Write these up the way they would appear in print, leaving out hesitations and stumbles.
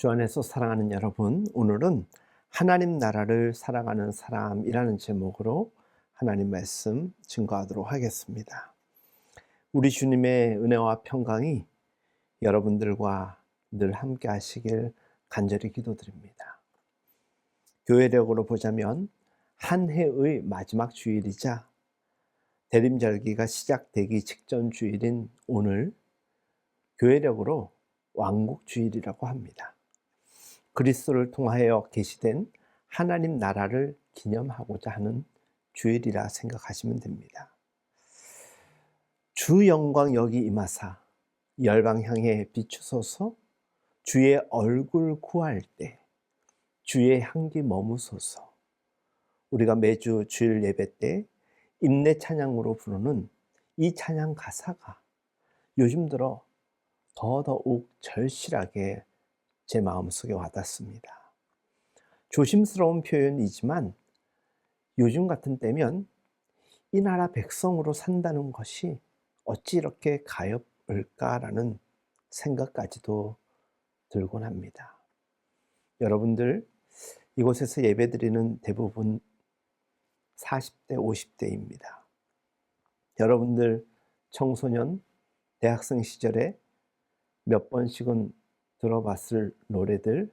주 안에서 사랑하는 여러분, 오늘은 하나님 나라를 사랑하는 사람이라는 제목으로 하나님 말씀 증거하도록 하겠습니다. 우리 주님의 은혜와 평강이 여러분들과 늘 함께 하시길 간절히 기도드립니다. 교회력으로 보자면 한 해의 마지막 주일이자 대림절기가 시작되기 직전 주일인 오늘, 교회력으로 왕국주일이라고 합니다. 그리스도를 통하여 계시된 하나님 나라를 기념하고자 하는 주일이라 생각하시면 됩니다. 주 영광 여기 임하사 열방 향해 비추소서. 주의 얼굴 구할 때 주의 향기 머무소서. 우리가 매주 주일 예배 때 인내 찬양으로 부르는 이 찬양 가사가 요즘 들어 더더욱 절실하게 제 마음속에 와닿습니다. 조심스러운 표현이지만 요즘 같은 때면 이 나라 백성으로 산다는 것이 어찌 이렇게 가엾을까라는 생각까지도 들곤 합니다. 여러분들, 이곳에서 예배드리는 대부분 40대, 50대입니다. 여러분들 청소년, 대학생 시절에 몇 번씩은 들어봤을 노래들,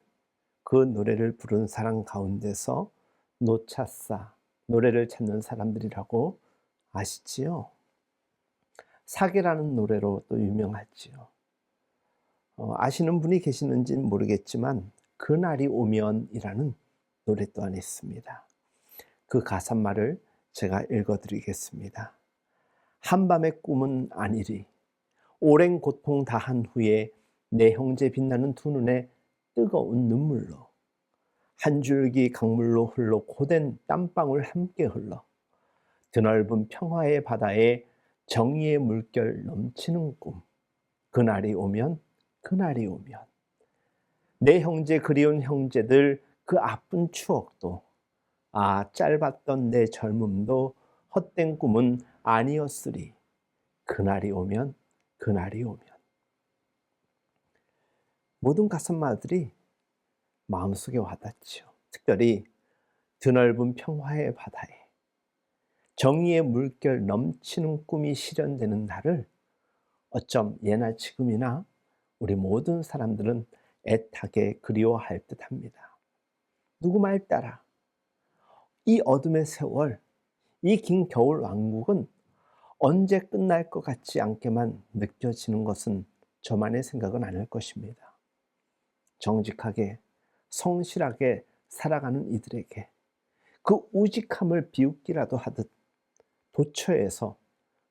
그 노래를 부르는 사람 가운데서 노차싸, 노래를 찾는 사람들이라고 아시지요? 사계라는 노래로 또 유명하지요. 아시는 분이 계시는지는 모르겠지만 그날이 오면이라는 노래 또한 있습니다. 그 가사말을 제가 읽어드리겠습니다. 한밤의 꿈은 아니리, 오랜 고통 다한 후에 내 형제 빛나는 두 눈에 뜨거운 눈물로, 한 줄기 강물로 흘러 고된 땀방울 함께 흘러 드넓은 평화의 바다에 정의의 물결 넘치는 꿈. 그날이 오면, 그날이 오면 내 형제, 그리운 형제들, 그 아픈 추억도, 짧았던 내 젊음도 헛된 꿈은 아니었으리. 그날이 오면, 그날이 오면. 모든 가사말들이 마음속에 와닿지요. 특별히 드넓은 평화의 바다에 정의의 물결 넘치는 꿈이 실현되는 날을 어쩜 예나 지금이나 우리 모든 사람들은 애타게 그리워할 듯합니다. 누구 말 따라 이 어둠의 세월, 이 긴 겨울 왕국은 언제 끝날 것 같지 않게만 느껴지는 것은 저만의 생각은 아닐 것입니다. 정직하게 성실하게 살아가는 이들에게 그 우직함을 비웃기라도 하듯 도처에서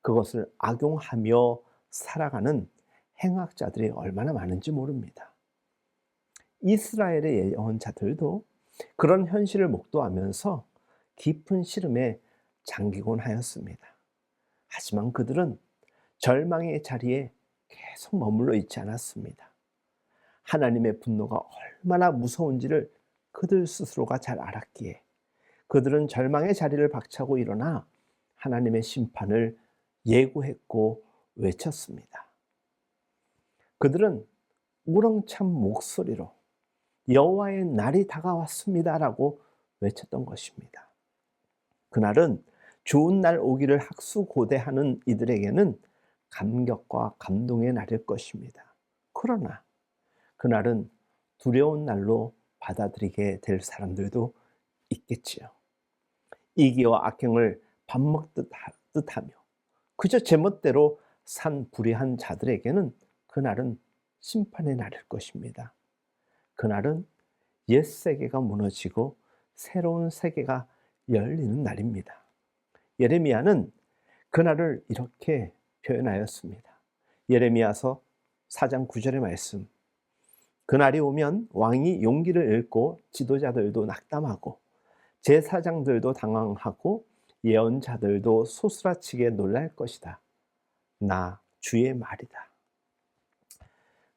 그것을 악용하며 살아가는 행악자들이 얼마나 많은지 모릅니다. 이스라엘의 예언자들도 그런 현실을 목도하면서 깊은 시름에 잠기곤 하였습니다. 하지만 그들은 절망의 자리에 계속 머물러 있지 않았습니다. 하나님의 분노가 얼마나 무서운지를 그들 스스로가 잘 알았기에 그들은 절망의 자리를 박차고 일어나 하나님의 심판을 예고했고 외쳤습니다. 그들은 우렁찬 목소리로 여호와의 날이 다가왔습니다라고 외쳤던 것입니다. 그날은 좋은 날 오기를 학수고대하는 이들에게는 감격과 감동의 날일 것입니다. 그러나 그날은 두려운 날로 받아들이게 될 사람들도 있겠지요. 이기와 악행을 밥 먹듯 하며 그저 제멋대로 산 불의한 자들에게는 그날은 심판의 날일 것입니다. 그날은 옛 세계가 무너지고 새로운 세계가 열리는 날입니다. 예레미야는 그날을 이렇게 표현하였습니다. 예레미야서 4장 9절의 말씀. 그날이 오면 왕이 용기를 잃고 지도자들도 낙담하고 제사장들도 당황하고 예언자들도 소스라치게 놀랄 것이다. 나 주의 말이다.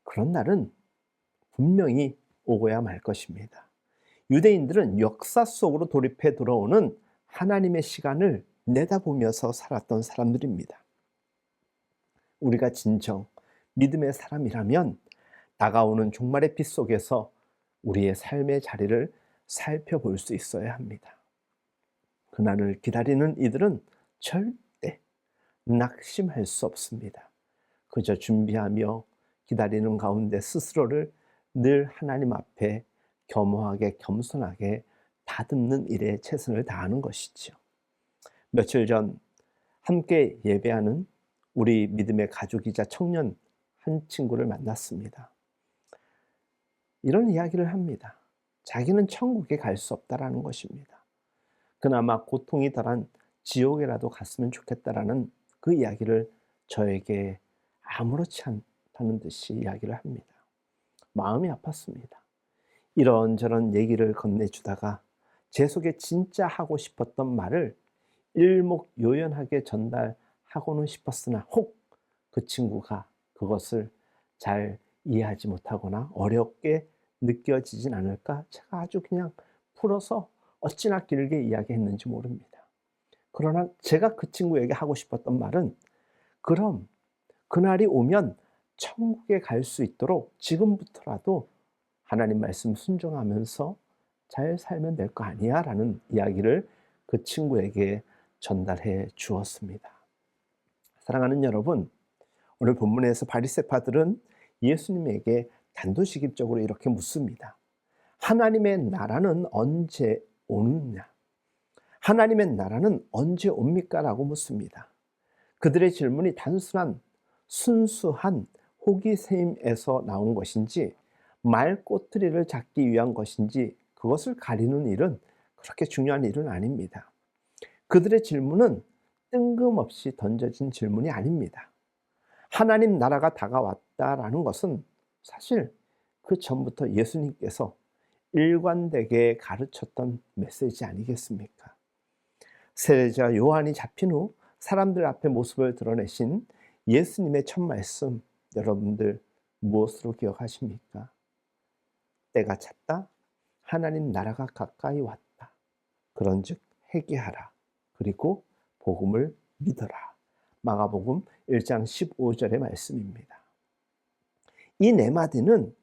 그런 날은 분명히 오고야 말 것입니다. 유대인들은 역사 속으로 돌입해 들어오는 하나님의 시간을 내다보면서 살았던 사람들입니다. 우리가 진정 믿음의 사람이라면 다가오는 종말의 빛 속에서 우리의 삶의 자리를 살펴볼 수 있어야 합니다. 그날을 기다리는 이들은 절대 낙심할 수 없습니다. 그저 준비하며 기다리는 가운데 스스로를 늘 하나님 앞에 겸허하게 겸손하게 다듬는 일에 최선을 다하는 것이지요. 며칠 전 함께 예배하는 우리 믿음의 가족이자 청년 한 친구를 만났습니다. 이런 이야기를 합니다. 자기는 천국에 갈 수 없다라는 것입니다. 그나마 고통이 덜한 지옥에라도 갔으면 좋겠다라는 그 이야기를 저에게 아무렇지 않다는 듯이 이야기를 합니다. 마음이 아팠습니다. 이런저런 얘기를 건네주다가 제 속에 진짜 하고 싶었던 말을 일목요연하게 전달하고는 싶었으나 혹 그 친구가 그것을 잘 이해하지 못하거나 어렵게 느껴지진 않을까 제가 아주 그냥 풀어서 어찌나 길게 이야기했는지 모릅니다. 그러나 제가 그 친구에게 하고 싶었던 말은 그럼 그날이 오면 천국에 갈 수 있도록 지금부터라도 하나님 말씀 순종하면서 잘 살면 될 거 아니야? 라는 이야기를 그 친구에게 전달해 주었습니다. 사랑하는 여러분, 오늘 본문에서 바리새파들은 예수님에게 단도직입적으로 이렇게 묻습니다. 하나님의 나라는 언제 오느냐? 하나님의 나라는 언제 옵니까? 라고 묻습니다. 그들의 질문이 단순한 순수한 호기심에서 나온 것인지 말꼬투리를 잡기 위한 것인지 그것을 가리는 일은 그렇게 중요한 일은 아닙니다. 그들의 질문은 뜬금없이 던져진 질문이 아닙니다. 하나님 나라가 다가왔다라는 것은 사실 그 전부터 예수님께서 일관되게 가르쳤던 메시지 아니겠습니까? 세례자 요한이 잡힌 후 사람들 앞에 모습을 드러내신 예수님의 첫 말씀, 여러분들 무엇으로 기억하십니까? 때가 찼다. 하나님 나라가 가까이 왔다. 그런즉 회개하라. 그리고 복음을 믿어라. 마가복음 1장 15절의 말씀입니다. 이 네 마디는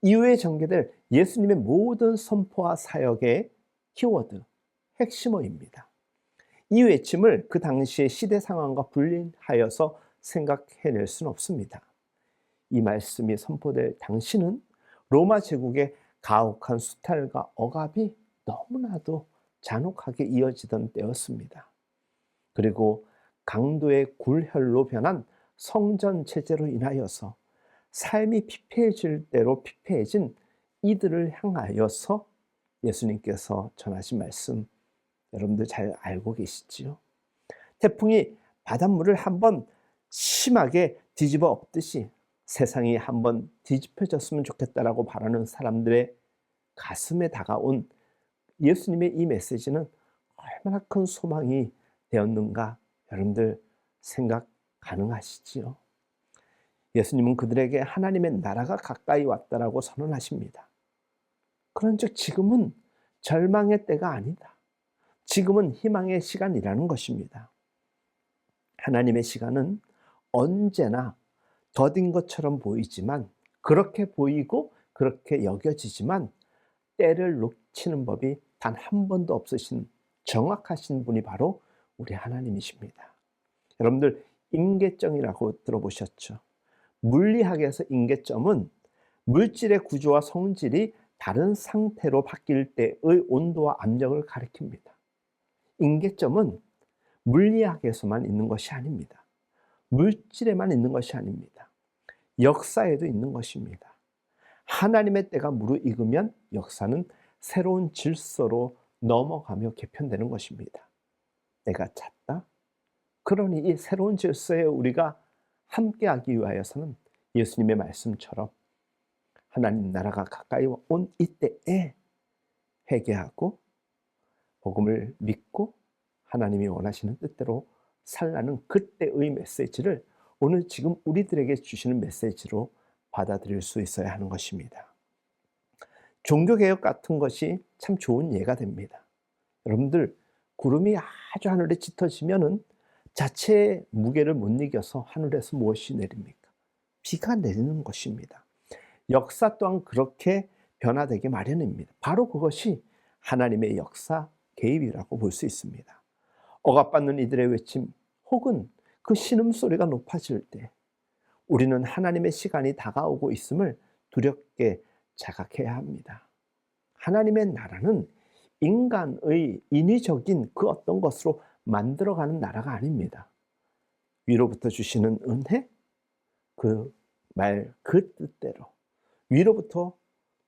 이후에 전개될 예수님의 모든 선포와 사역의 키워드, 핵심어입니다. 이 외침을 그 당시의 시대 상황과 분리하여서 생각해낼 수는 없습니다. 이 말씀이 선포될 당시는 로마 제국의 가혹한 수탈과 억압이 너무나도 잔혹하게 이어지던 때였습니다. 그리고 강도의 굴혈로 변한 성전 체제로 인하여서 삶이 피폐해질 대로 피폐해진 이들을 향하여서 예수님께서 전하신 말씀 여러분들 잘 알고 계시지요? 태풍이 바닷물을 한번 심하게 뒤집어 엎듯이 세상이 한번 뒤집혀졌으면 좋겠다라고 바라는 사람들의 가슴에 다가온 예수님의 이 메시지는 얼마나 큰 소망이 되었는가 여러분들 생각 가능하시지요? 예수님은 그들에게 하나님의 나라가 가까이 왔다라고 선언하십니다. 그런즉 지금은 절망의 때가 아니다. 지금은 희망의 시간이라는 것입니다. 하나님의 시간은 언제나 더딘 것처럼 보이지만 그렇게 보이고 그렇게 여겨지지만 때를 놓치는 법이 단 한 번도 없으신 정확하신 분이 바로 우리 하나님이십니다. 여러분들 임계점이라고 들어보셨죠? 물리학에서 임계점은 물질의 구조와 성질이 다른 상태로 바뀔 때의 온도와 압력을 가리킵니다. 임계점은 물리학에서만 있는 것이 아닙니다. 물질에만 있는 것이 아닙니다. 역사에도 있는 것입니다. 하나님의 때가 무르익으면 역사는 새로운 질서로 넘어가며 개편되는 것입니다. 때가 찼다. 그러니 이 새로운 질서에 우리가 함께하기 위하여서는 예수님의 말씀처럼 하나님 나라가 가까이 온 이때에 회개하고 복음을 믿고 하나님이 원하시는 뜻대로 살라는 그때의 메시지를 오늘 지금 우리들에게 주시는 메시지로 받아들일 수 있어야 하는 것입니다. 종교개혁 같은 것이 참 좋은 예가 됩니다. 여러분들 구름이 아주 하늘에 짙어지면은 자체의 무게를 못 이겨서 하늘에서 무엇이 내립니까? 비가 내리는 것입니다. 역사 또한 그렇게 변화되기 마련입니다. 바로 그것이 하나님의 역사 개입이라고 볼 수 있습니다. 억압받는 이들의 외침 혹은 그 신음소리가 높아질 때 우리는 하나님의 시간이 다가오고 있음을 두렵게 자각해야 합니다. 하나님의 나라는 인간의 인위적인 그 어떤 것으로 만들어가는 나라가 아닙니다. 위로부터 주시는 은혜, 그 뜻대로 위로부터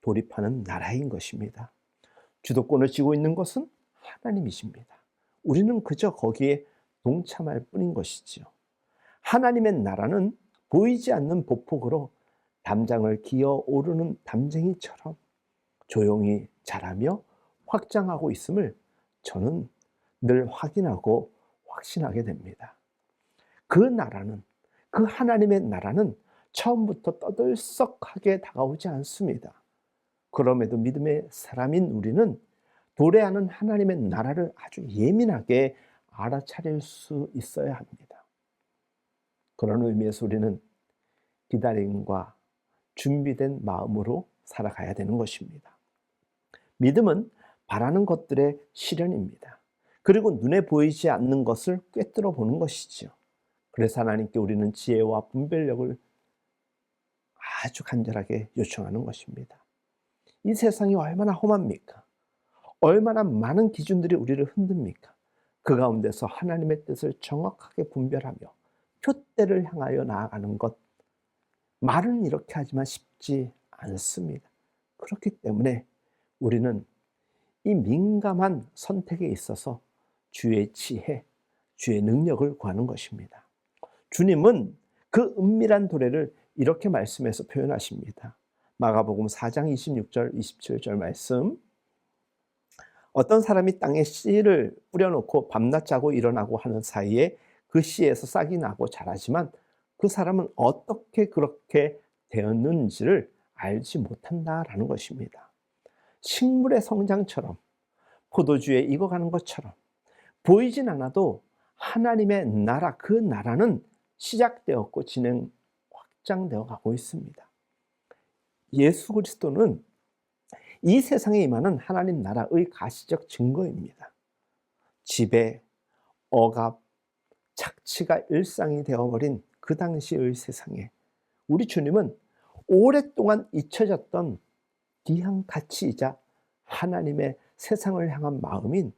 돌입하는 나라인 것입니다. 주도권을 쥐고 있는 것은 하나님이십니다. 우리는 그저 거기에 동참할 뿐인 것이지요. 하나님의 나라는 보이지 않는 보폭으로 담장을 기어 오르는 담쟁이처럼 조용히 자라며 확장하고 있음을 저는 늘 확인하고 확신하게 됩니다. 그 나라는, 그 하나님의 나라는 처음부터 떠들썩하게 다가오지 않습니다. 그럼에도 믿음의 사람인 우리는 도래하는 하나님의 나라를 아주 예민하게 알아차릴 수 있어야 합니다. 그런 의미에서 우리는 기다림과 준비된 마음으로 살아가야 되는 것입니다. 믿음은 바라는 것들의 실현입니다. 그리고 눈에 보이지 않는 것을 꿰뚫어 보는 것이지요. 그래서 하나님께 우리는 지혜와 분별력을 아주 간절하게 요청하는 것입니다. 이 세상이 얼마나 험합니까? 얼마나 많은 기준들이 우리를 흔듭니까? 그 가운데서 하나님의 뜻을 정확하게 분별하며 표대를 향하여 나아가는 것, 말은 이렇게 하지만 쉽지 않습니다. 그렇기 때문에 우리는 이 민감한 선택에 있어서 주의 지혜, 주의 능력을 구하는 것입니다. 주님은 그 은밀한 도래를 이렇게 말씀해서 표현하십니다. 마가복음 4장 26절 27절 말씀, 어떤 사람이 땅에 씨를 뿌려놓고 밤낮 자고 일어나고 하는 사이에 그 씨에서 싹이 나고 자라지만 그 사람은 어떻게 그렇게 되었는지를 알지 못한다라는 것입니다. 식물의 성장처럼, 포도주에 익어가는 것처럼 보이진 않아도 하나님의 나라, 그 나라는 시작되었고 확장되어 가고 있습니다. 예수 그리스도는 이 세상에 임하는 하나님 나라의 가시적 증거입니다. 지배, 억압, 착취가 일상이 되어버린 그 당시의 세상에 우리 주님은 오랫동안 잊혀졌던 귀한 가치이자 하나님의 세상을 향한 마음인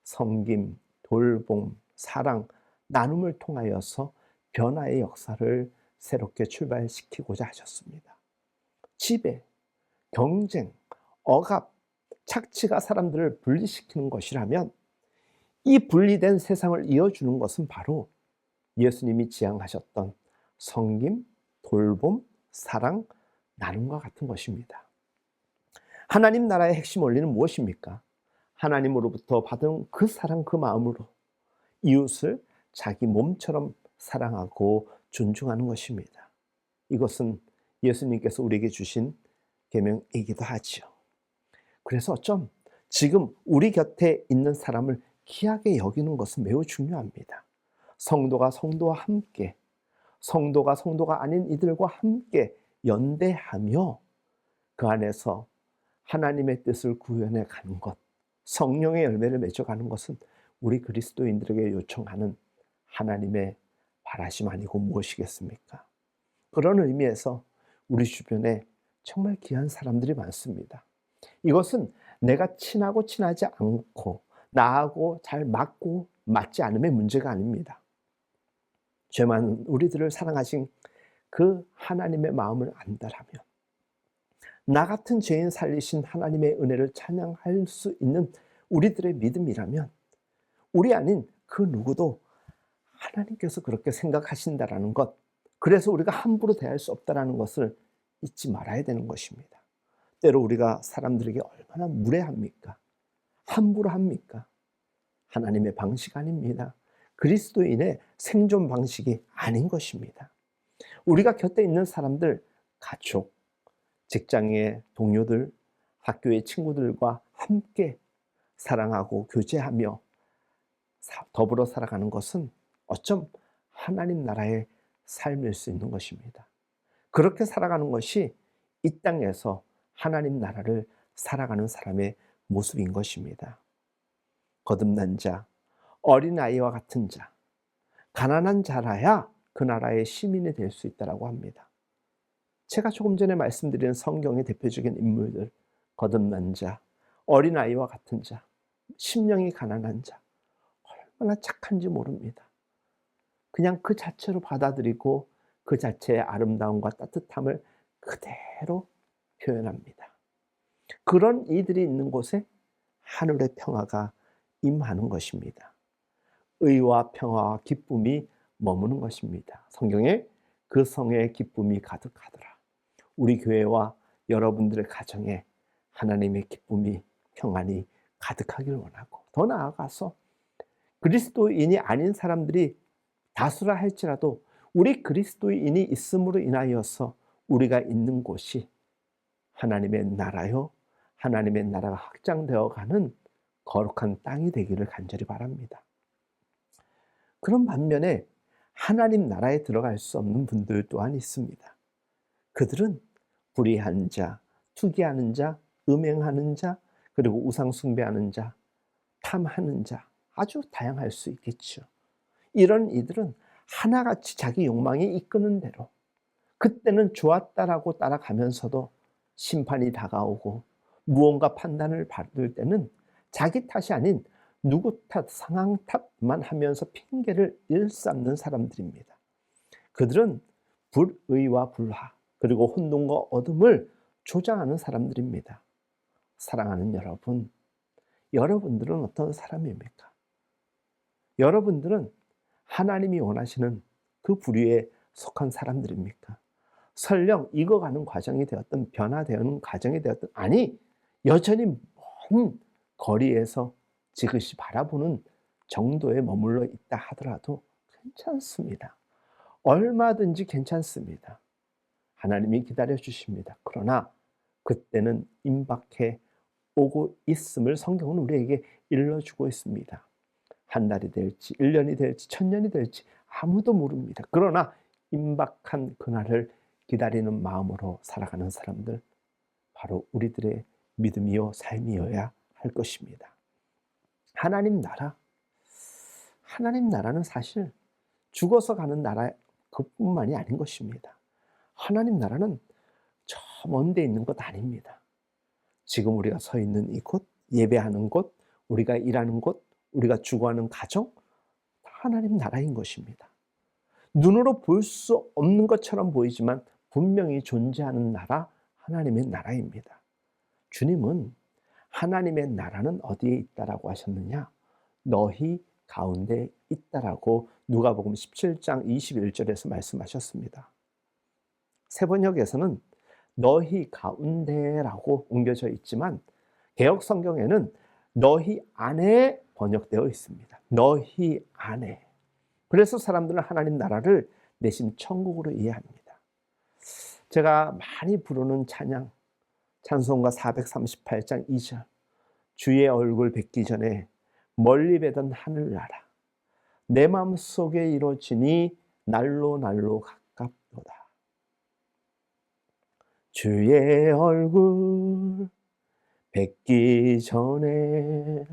섬김, 돌봄, 사랑, 나눔을 통하여서 변화의 역사를 새롭게 출발시키고자 하셨습니다. 지배, 경쟁, 억압, 착취가 사람들을 분리시키는 것이라면 이 분리된 세상을 이어주는 것은 바로 예수님이 지향하셨던 섬김, 돌봄, 사랑, 나눔과 같은 것입니다. 하나님 나라의 핵심 원리는 무엇입니까? 하나님으로부터 받은 그 사랑, 그 마음으로 이웃을 자기 몸처럼 사랑하고 존중하는 것입니다. 이것은 예수님께서 우리에게 주신 계명이기도 하지요. 그래서 지금 우리 곁에 있는 사람을 귀하게 여기는 것은 매우 중요합니다. 성도가 성도와 함께, 성도가 성도가 아닌 이들과 함께 연대하며 그 안에서 하나님의 뜻을 구현해 가는 것, 성령의 열매를 맺어가는 것은 우리 그리스도인들에게 요청하는 하나님의 바라심 아니고 무엇이겠습니까? 그런 의미에서 우리 주변에 정말 귀한 사람들이 많습니다. 이것은 내가 친하고 친하지 않고 나하고 잘 맞고 맞지 않음의 문제가 아닙니다. 죄 많은 우리들을 사랑하신 그 하나님의 마음을 안다라면, 나 같은 죄인 살리신 하나님의 은혜를 찬양할 수 있는 우리들의 믿음이라면 우리 아닌 그 누구도 하나님께서 그렇게 생각하신다라는 것, 그래서 우리가 함부로 대할 수 없다라는 것을 잊지 말아야 되는 것입니다. 때로 우리가 사람들에게 얼마나 무례합니까? 함부로 합니까? 하나님의 방식 아닙니다. 그리스도인의 생존 방식이 아닌 것입니다. 우리가 곁에 있는 사람들, 가족, 직장의 동료들, 학교의 친구들과 함께 사랑하고 교제하며 더불어 살아가는 것은 어쩜 하나님 나라의 삶일 수 있는 것입니다. 그렇게 살아가는 것이 이 땅에서 하나님 나라를 살아가는 사람의 모습인 것입니다. 거듭난 자, 어린아이와 같은 자, 가난한 자라야 그 나라의 시민이 될 수 있다고 합니다. 제가 조금 전에 말씀드린 성경의 대표적인 인물들, 거듭난 자, 어린아이와 같은 자, 심령이 가난한 자, 얼마나 착한지 모릅니다. 그냥 그 자체로 받아들이고 그 자체의 아름다움과 따뜻함을 그대로 표현합니다. 그런 이들이 있는 곳에 하늘의 평화가 임하는 것입니다. 의와 평화와 기쁨이 머무는 것입니다. 성경에 그 성에 기쁨이 가득하더라. 우리 교회와 여러분들의 가정에 하나님의 기쁨이, 평안이 가득하길 원하고, 더 나아가서 그리스도인이 아닌 사람들이 다수라 할지라도 우리 그리스도인이 있음으로 인하여서 우리가 있는 곳이 하나님의 나라요, 하나님의 나라가 확장되어 가는 거룩한 땅이 되기를 간절히 바랍니다. 그런 반면에 하나님 나라에 들어갈 수 없는 분들 또한 있습니다. 그들은 불의한 자, 투기하는 자, 음행하는 자, 그리고 우상 숭배하는 자, 탐하는 자, 아주 다양할 수 있겠죠. 이런 이들은 하나같이 자기 욕망이 이끄는 대로, 그때는 좋았다라고 따라가면서도 심판이 다가오고 무언가 판단을 받을 때는 자기 탓이 아닌 누구 탓, 상황 탓만 하면서 핑계를 일삼는 사람들입니다. 그들은 불의와 불화, 그리고 혼돈과 어둠을 조장하는 사람들입니다. 사랑하는 여러분, 여러분들은 어떤 사람입니까? 여러분들은 하나님이 원하시는 그 부류에 속한 사람들입니까? 설령 익어가는 과정이 되었든 변화되는 과정이 되었든, 아니 여전히 먼 거리에서 지그시 바라보는 정도에 머물러 있다 하더라도 괜찮습니다. 얼마든지 괜찮습니다. 하나님이 기다려 주십니다. 그러나 그때는 임박해 오고 있음을 성경은 우리에게 일러주고 있습니다. 한 달이 될지 1년이 될지 1000년이 될지 아무도 모릅니다. 그러나 임박한 그날을 기다리는 마음으로 살아가는 사람들, 바로 우리들의 믿음이요 삶이어야 할 것입니다. 하나님 나라는 사실 죽어서 가는 나라 그뿐만이 아닌 것입니다. 하나님 나라는 저 먼 데 있는 것 아닙니다. 지금 우리가 서 있는 이곳, 예배하는 곳, 우리가 일하는 곳, 우리가 주거하는 가정, 다 하나님 나라인 것입니다. 눈으로 볼 수 없는 것처럼 보이지만 분명히 존재하는 나라, 하나님의 나라입니다. 주님은 하나님의 나라는 어디에 있다라고 하셨느냐? 너희 가운데 있다라고 누가복음 17장 21절에서 말씀하셨습니다. 세번역에서는 너희 가운데라고 옮겨져 있지만 개역 성경에는 너희 안에 번역되어 있습니다. 너희 안에. 그래서 사람들은 하나님 나라를 내심 천국으로 이해합니다. 제가 많이 부르는 찬양, 찬송가 438장 2절, 주의 얼굴 뵙기 전에 멀리 뵈던 하늘나라, 내 마음속에 이루어지니 날로 날로 가깝도다. 주의 얼굴 뵙기 전에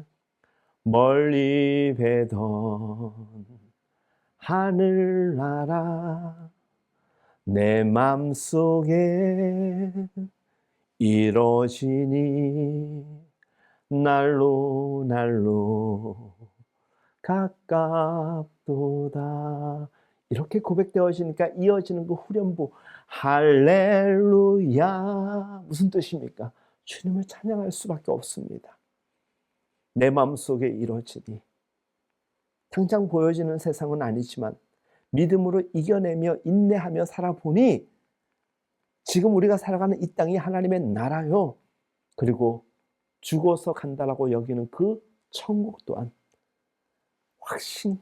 멀리 뵈던 하늘나라, 내 맘속에 이루어지니 날로 날로 가깝도다. 이렇게 고백되어지니까 이어지는 그 후렴부 할렐루야, 무슨 뜻입니까? 주님을 찬양할 수밖에 없습니다. 내 마음속에 이루어지니, 당장 보여지는 세상은 아니지만 믿음으로 이겨내며 인내하며 살아보니 지금 우리가 살아가는 이 땅이 하나님의 나라요, 그리고 죽어서 간다라고 여기는 그 천국 또한 확신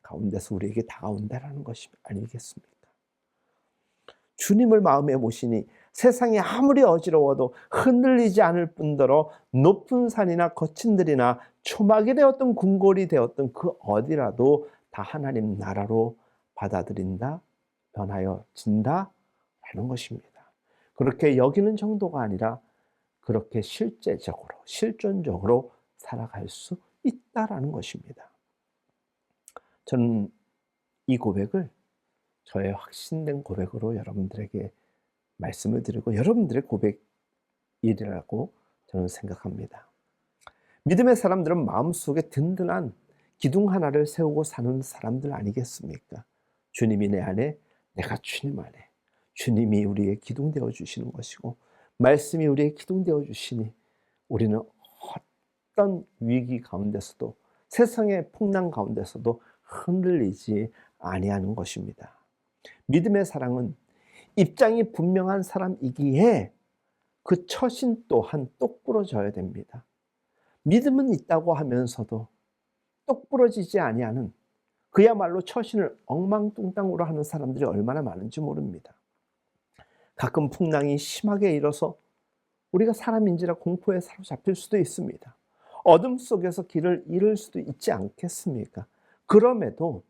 가운데서 우리에게 다가온다라는 것이 아니겠습니까? 주님을 마음에 모시니 세상이 아무리 어지러워도 흔들리지 않을 뿐더러 높은 산이나 거친 들이나 초막이 되었던 궁궐이 되었던 그 어디라도 다 하나님 나라로 받아들인다, 변하여 진다라는 것입니다. 그렇게 여기는 정도가 아니라 그렇게 실제적으로 실존적으로 살아갈 수 있다라는 것입니다. 저는 이 고백을 저의 확신된 고백으로 여러분들에게 말씀을 드리고 여러분들의 고백이라고 저는 생각합니다. 믿음의 사람들은 마음속에 든든한 기둥 하나를 세우고 사는 사람들 아니겠습니까? 주님이 내 안에, 내가 주님 안에. 주님이 우리의 기둥 되어 주시는 것이고 말씀이 우리의 기둥 되어 주시니 우리는 어떤 위기 가운데서도 세상의 풍랑 가운데서도 흔들리지 아니하는 것입니다. 믿음의 사랑은 입장이 분명한 사람이기에 그 처신 또한 똑부러져야 됩니다. 믿음은 있다고 하면서도 똑부러지지 아니하는 그야말로 처신을 엉망뚱땅으로 하는 사람들이 얼마나 많은지 모릅니다. 가끔 풍랑이 심하게 일어서 우리가 사람인지라 공포에 사로잡힐 수도 있습니다. 어둠 속에서 길을 잃을 수도 있지 않겠습니까? 그럼에도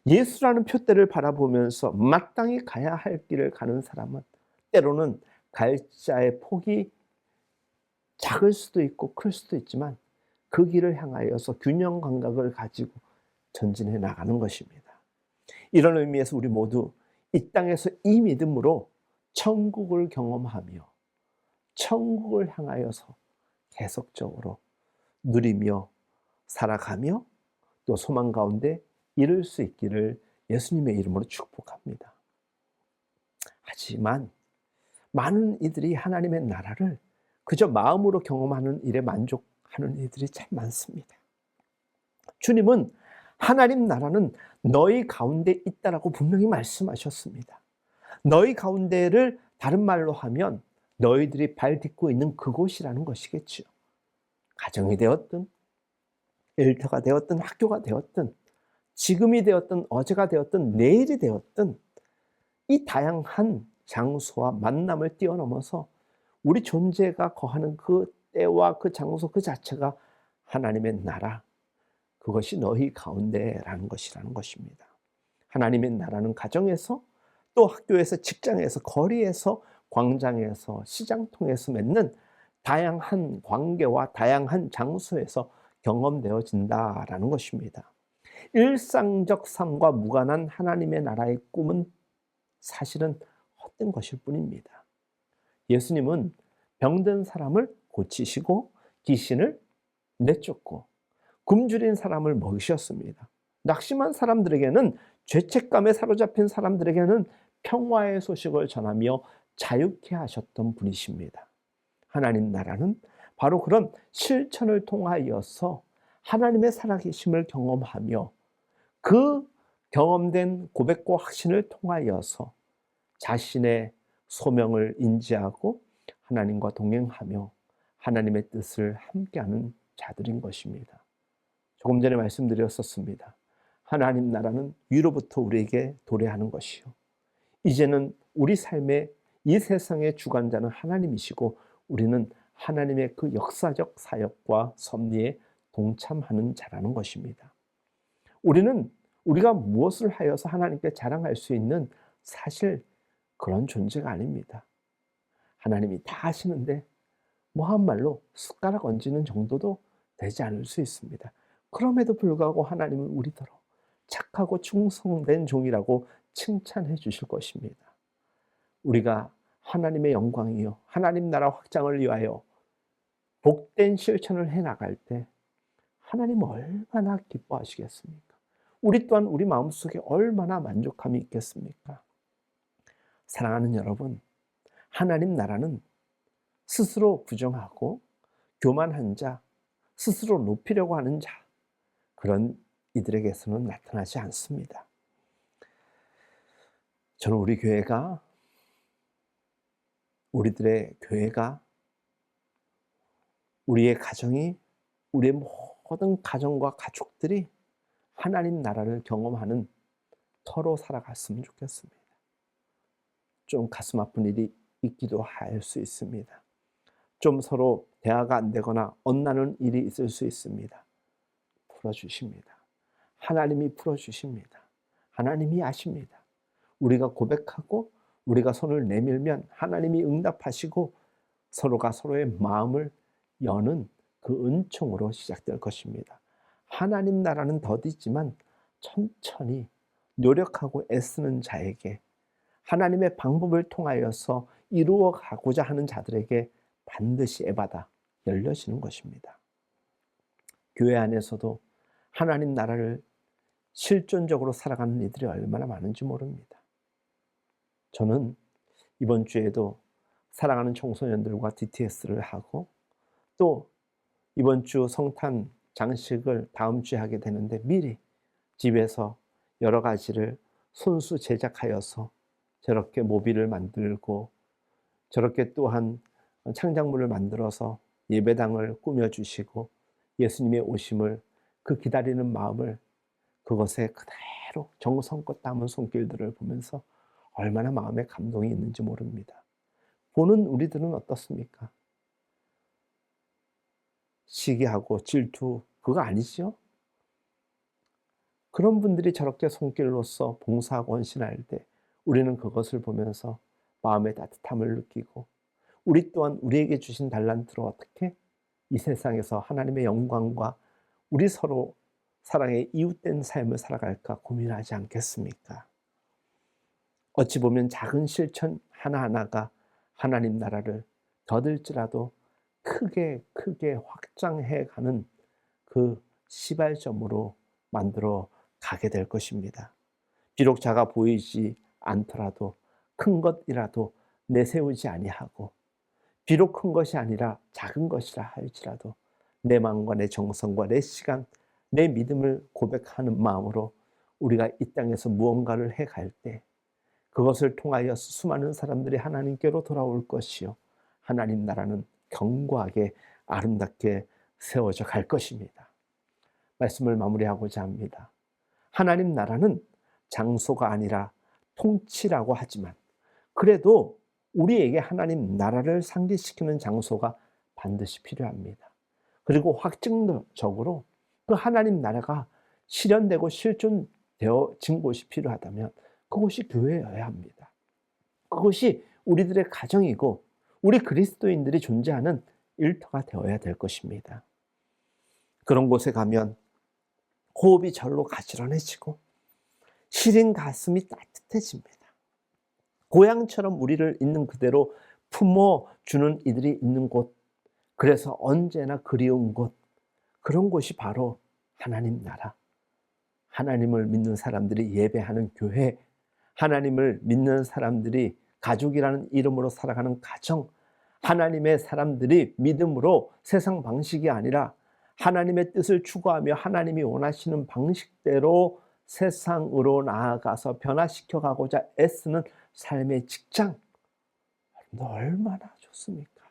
예수라는 표대를 바라보면서 마땅히 가야 할 길을 가는 사람은 때로는 갈자의 폭이 작을 수도 있고 클 수도 있지만 그 길을 향하여서 균형 감각을 가지고 전진해 나가는 것입니다. 이런 의미에서 우리 모두 이 땅에서 이 믿음으로 천국을 경험하며 천국을 향하여서 계속적으로 누리며 살아가며 또 소망 가운데 이룰 수 있기를 예수님의 이름으로 축복합니다. 하지만 많은 이들이 하나님의 나라를 그저 마음으로 경험하는 일에 만족하는 이들이 참 많습니다. 주님은 하나님 나라는 너희 가운데 있다라고 분명히 말씀하셨습니다. 너희 가운데를 다른 말로 하면 너희들이 발 딛고 있는 그곳이라는 것이겠죠. 가정이 되었든 일터가 되었든 학교가 되었든 지금이 되었든 어제가 되었든 내일이 되었든 이 다양한 장소와 만남을 뛰어넘어서 우리 존재가 거하는 그 때와 그 장소 그 자체가 하나님의 나라, 그것이 너희 가운데라는 것이라는 것입니다. 하나님의 나라는 가정에서 또 학교에서 직장에서 거리에서 광장에서 시장통에서 맺는 다양한 관계와 다양한 장소에서 경험되어진다라는 것입니다. 일상적 삶과 무관한 하나님의 나라의 꿈은 사실은 헛된 것일 뿐입니다. 예수님은 병든 사람을 고치시고 귀신을 내쫓고 굶주린 사람을 먹이셨습니다. 낙심한 사람들에게는 죄책감에 사로잡힌 사람들에게는 평화의 소식을 전하며 자유케 하셨던 분이십니다. 하나님 나라는 바로 그런 실천을 통하여서 하나님의 살아계심을 경험하며 그 경험된 고백과 확신을 통하여서 자신의 소명을 인지하고 하나님과 동행하며 하나님의 뜻을 함께하는 자들인 것입니다. 조금 전에 말씀드렸었습니다. 하나님 나라는 위로부터 우리에게 도래하는 것이요. 이제는 우리 삶의 이 세상의 주관자는 하나님이시고 우리는 하나님의 그 역사적 사역과 섭리에 동참하는 자라는 것입니다. 우리는 우리가 무엇을 하여서 하나님께 자랑할 수 있는 사실 그런 존재가 아닙니다. 하나님이 다 하시는데 뭐 한 말로 숟가락 얹는 정도도 되지 않을 수 있습니다. 그럼에도 불구하고 하나님은 우리더러 착하고 충성된 종이라고 칭찬해 주실 것입니다. 우리가 하나님의 영광이요 하나님 나라 확장을 위하여 복된 실천을 해나갈 때 하나님 얼마나 기뻐하시겠습니까? 우리 또한 우리 마음속에 얼마나 만족함이 있겠습니까? 사랑하는 여러분, 하나님 나라는 스스로 부정하고 교만한 자, 스스로 높이려고 하는 자, 그런 이들에게서는 나타나지 않습니다. 저는 우리들의 교회가, 우리의 가정이, 우리의 모든 가정과 가족들이 하나님 나라를 경험하는 터로 살아갔으면 좋겠습니다. 좀 가슴 아픈 일이 있기도 할 수 있습니다. 좀 서로 대화가 안 되거나 엇나는 일이 있을 수 있습니다. 풀어주십니다. 하나님이 풀어주십니다. 하나님이 아십니다. 우리가 고백하고 우리가 손을 내밀면 하나님이 응답하시고 서로가 서로의 마음을 여는 그 은총으로 시작될 것입니다. 하나님 나라는 더디지만 천천히 노력하고 애쓰는 자에게, 하나님의 방법을 통하여서 이루어 가고자 하는 자들에게 반드시 에바다 열려지는 것입니다. 교회 안에서도 하나님 나라를 실존적으로 살아가는 이들이 얼마나 많은지 모릅니다. 저는 이번 주에도 사랑하는 청소년들과 DTS를 하고, 또 이번 주 성탄 장식을 다음 주에 하게 되는데 미리 집에서 여러 가지를 손수 제작하여서 저렇게 모빌을 만들고, 저렇게 또한 창작물을 만들어서 예배당을 꾸며주시고 예수님의 오심을 그 기다리는 마음을, 그것에 그대로 정성껏 담은 손길들을 보면서 얼마나 마음에 감동이 있는지 모릅니다. 보는 우리들은 어떻습니까? 시기하고 질투, 그거 아니죠? 그런 분들이 저렇게 손길로써 봉사하고 헌신할 때 우리는 그것을 보면서 마음의 따뜻함을 느끼고, 우리 또한 우리에게 주신 달란트로 어떻게 이 세상에서 하나님의 영광과 우리 서로 사랑의 이웃된 삶을 살아갈까 고민하지 않겠습니까? 어찌 보면 작은 실천 하나하나가 하나님 나라를 더딜지라도 크게 확장해 가는 그 시발점으로 만들어 가게 될 것입니다. 비록 작아 보이지 않더라도 큰 것이라도 내세우지 아니하고, 비록 큰 것이 아니라 작은 것이라 할지라도 내 마음과 내 정성과 내 시간, 내 믿음을 고백하는 마음으로 우리가 이 땅에서 무언가를 해갈 때 그것을 통하여 수많은 사람들이 하나님께로 돌아올 것이요, 하나님 나라는 견고하게 아름답게 세워져 갈 것입니다. 말씀을 마무리하고자 합니다. 하나님 나라는 장소가 아니라 통치라고 하지만, 그래도 우리에게 하나님 나라를 상기시키는 장소가 반드시 필요합니다. 그리고 확증적으로 그 하나님 나라가 실현되고 실존되어진 곳이 필요하다면 그곳이 교회여야 합니다. 그것이 우리들의 가정이고 우리 그리스도인들이 존재하는 일터가 되어야 될 것입니다. 그런 곳에 가면 호흡이 절로 가지런해지고 시린 가슴이 따뜻해집니다. 고향처럼 우리를 있는 그대로 품어주는 이들이 있는 곳, 그래서 언제나 그리운 곳, 그런 곳이 바로 하나님 나라, 하나님을 믿는 사람들이 예배하는 교회, 하나님을 믿는 사람들이 가족이라는 이름으로 살아가는 가정, 하나님의 사람들이 믿음으로 세상 방식이 아니라 하나님의 뜻을 추구하며 하나님이 원하시는 방식대로 세상으로 나아가서 변화시켜 가고자 애쓰는 삶의 직장, 얼마나 좋습니까?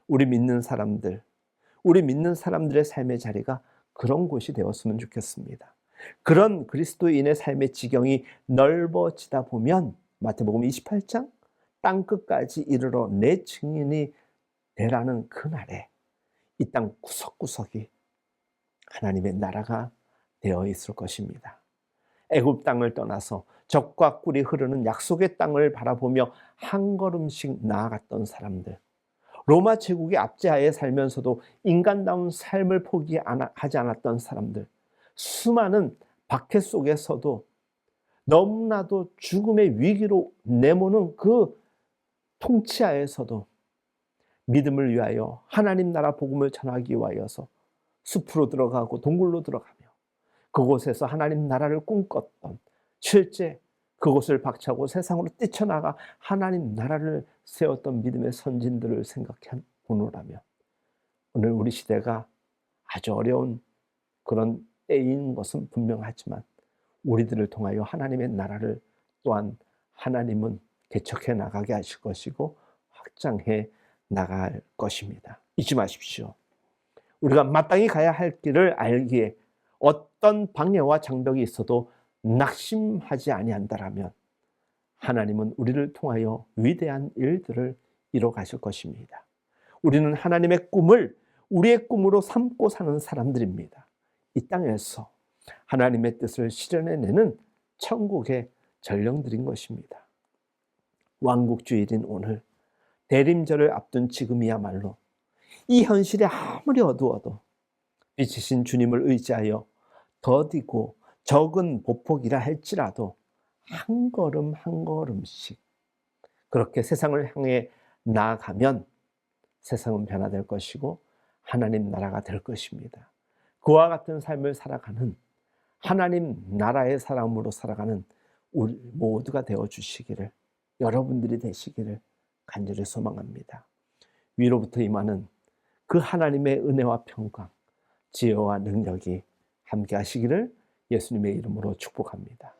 우리 믿는 사람들의 삶의 자리가 그런 곳이 되었으면 좋겠습니다. 그런 그리스도인의 삶의 지경이 넓어지다 보면 마태복음 28장 땅끝까지 이르러 내 증인이 되라는 그날에 이 땅 구석구석이 하나님의 나라가 되어 있을 것입니다. 애굽 땅을 떠나서 젖과 꿀이 흐르는 약속의 땅을 바라보며 한 걸음씩 나아갔던 사람들, 로마 제국의 압제하에 살면서도 인간다운 삶을 포기하지 않았던 사람들, 수많은 박해 속에서도 너무나도 죽음의 위기로 내모는 그 통치하에서도 믿음을 위하여 하나님 나라 복음을 전하기 위하여서 숲으로 들어가고 동굴로 들어가며 그곳에서 하나님 나라를 꿈꿨던, 실제 그곳을 박차고 세상으로 뛰쳐나가 하나님 나라를 세웠던 믿음의 선진들을 생각해 보노라면 오늘 우리 시대가 아주 어려운 그런 때인 것은 분명하지만 우리들을 통하여 하나님의 나라를 또한 하나님은 개척해 나가게 하실 것이고 확장해 나갈 것입니다. 잊지 마십시오. 우리가 마땅히 가야 할 길을 알기에 어떤 방해와 장벽이 있어도 낙심하지 아니한다라면 하나님은 우리를 통하여 위대한 일들을 이뤄 가실 것입니다. 우리는 하나님의 꿈을 우리의 꿈으로 삼고 사는 사람들입니다. 이 땅에서 하나님의 뜻을 실현해내는 천국의 전령들인 것입니다. 왕국주일인 오늘 대림절을 앞둔 지금이야말로 이 현실이 아무리 어두워도 빛이신 주님을 의지하여 더디고 적은 보폭이라 할지라도 한 걸음 한 걸음씩 그렇게 세상을 향해 나아가면 세상은 변화될 것이고 하나님 나라가 될 것입니다. 그와 같은 삶을 살아가는 하나님 나라의 사람으로 살아가는 우리 모두가 되어 주시기를, 여러분들이 되시기를 간절히 소망합니다. 위로부터 임하는 그 하나님의 은혜와 평강, 지혜와 능력이 함께 하시기를 예수님의 이름으로 축복합니다.